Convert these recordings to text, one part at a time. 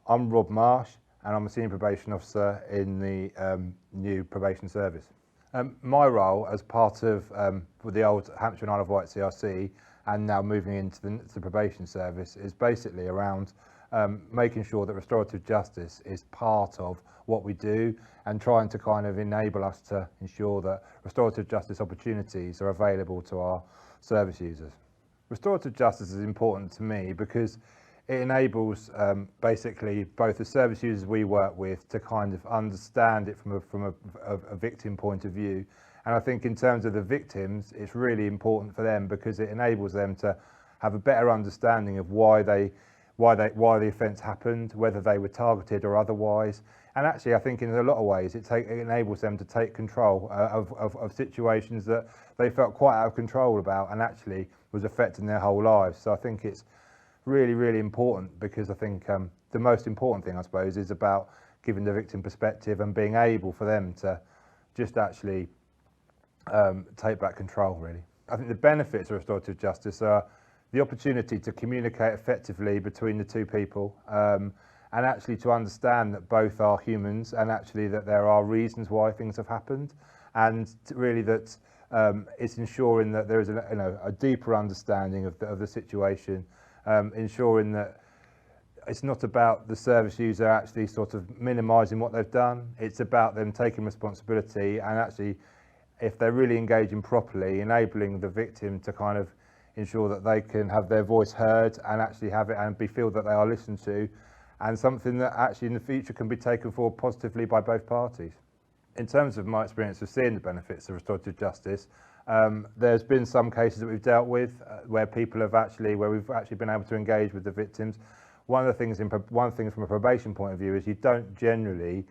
I'm Rob Marsh, and I'm a Senior Probation Officer in the new Probation Service. My role as part of the old Hampshire and Isle of Wight CRC and now moving into the Probation Service is basically around making sure that restorative justice is part of what we do and trying to kind of enable us to ensure that restorative justice opportunities are available to our service users. Restorative justice is important to me because it enables basically both the service users we work with to kind of understand it from a victim point of view. And I think in terms of the victims, it's really important for them because it enables them to have a better understanding of why the offence happened, whether they were targeted or otherwise. And actually, I think in a lot of ways, it enables them to take control of situations that they felt quite out of control about and actually was affecting their whole lives. So I think it's really, really important because I think the most important thing, I suppose, is about giving the victim perspective and being able for them to just actually take back control, really. I think the benefits of restorative justice are the opportunity to communicate effectively between the two people and actually to understand that both are humans and actually that there are reasons why things have happened, and really that it's ensuring that there is a deeper understanding of the situation, ensuring that it's not about the service user actually sort of minimising what they've done. It's about them taking responsibility and actually, if they're really engaging properly, enabling the victim to kind of ensure that they can have their voice heard and actually have it and feel that they are listened to, and something that actually in the future can be taken forward positively by both parties. In terms of my experience of seeing the benefits of restorative justice, there's been some cases that we've dealt with where we've actually been able to engage with the victims. One thing from a probation point of view is you don't generally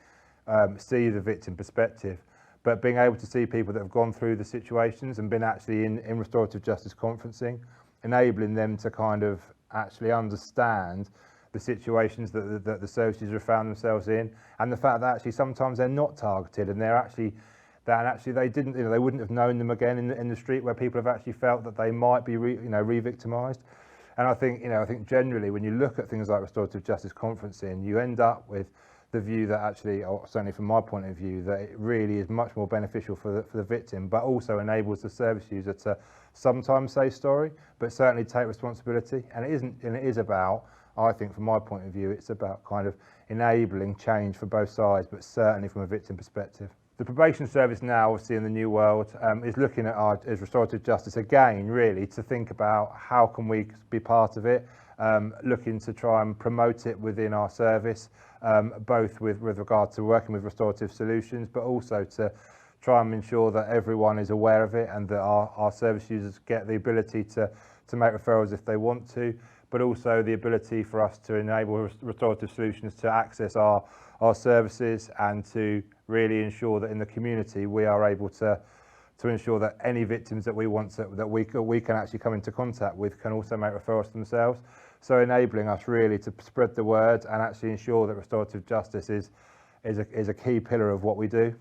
see the victim perspective, but being able to see people that have gone through the situations and been actually in restorative justice conferencing, enabling them to kind of actually understand the situations that the service users have found themselves in, and the fact that actually sometimes they're not targeted and they didn't, they wouldn't have known them again in the street, where people have actually felt that they might be re-victimised. And I think generally when you look at things like restorative justice conferencing, you end up with the view that actually, or certainly from my point of view, that it really is much more beneficial for the victim, but also enables the service user to sometimes say sorry, but certainly take responsibility. And it is about, I think from my point of view, it's about kind of enabling change for both sides, but certainly from a victim perspective. The probation service now, obviously in the new world, is looking at as restorative justice again, really, to think about how can we be part of it, looking to try and promote it within our service, both with regard to working with restorative solutions, but also to try and ensure that everyone is aware of it and that our service users get the ability to make referrals if they want to, but also the ability for us to enable restorative solutions to access our services and to really ensure that in the community we are able to ensure that any victims that we can actually come into contact with can also make referrals to themselves. So enabling us really to spread the word and actually ensure that restorative justice is a key pillar of what we do.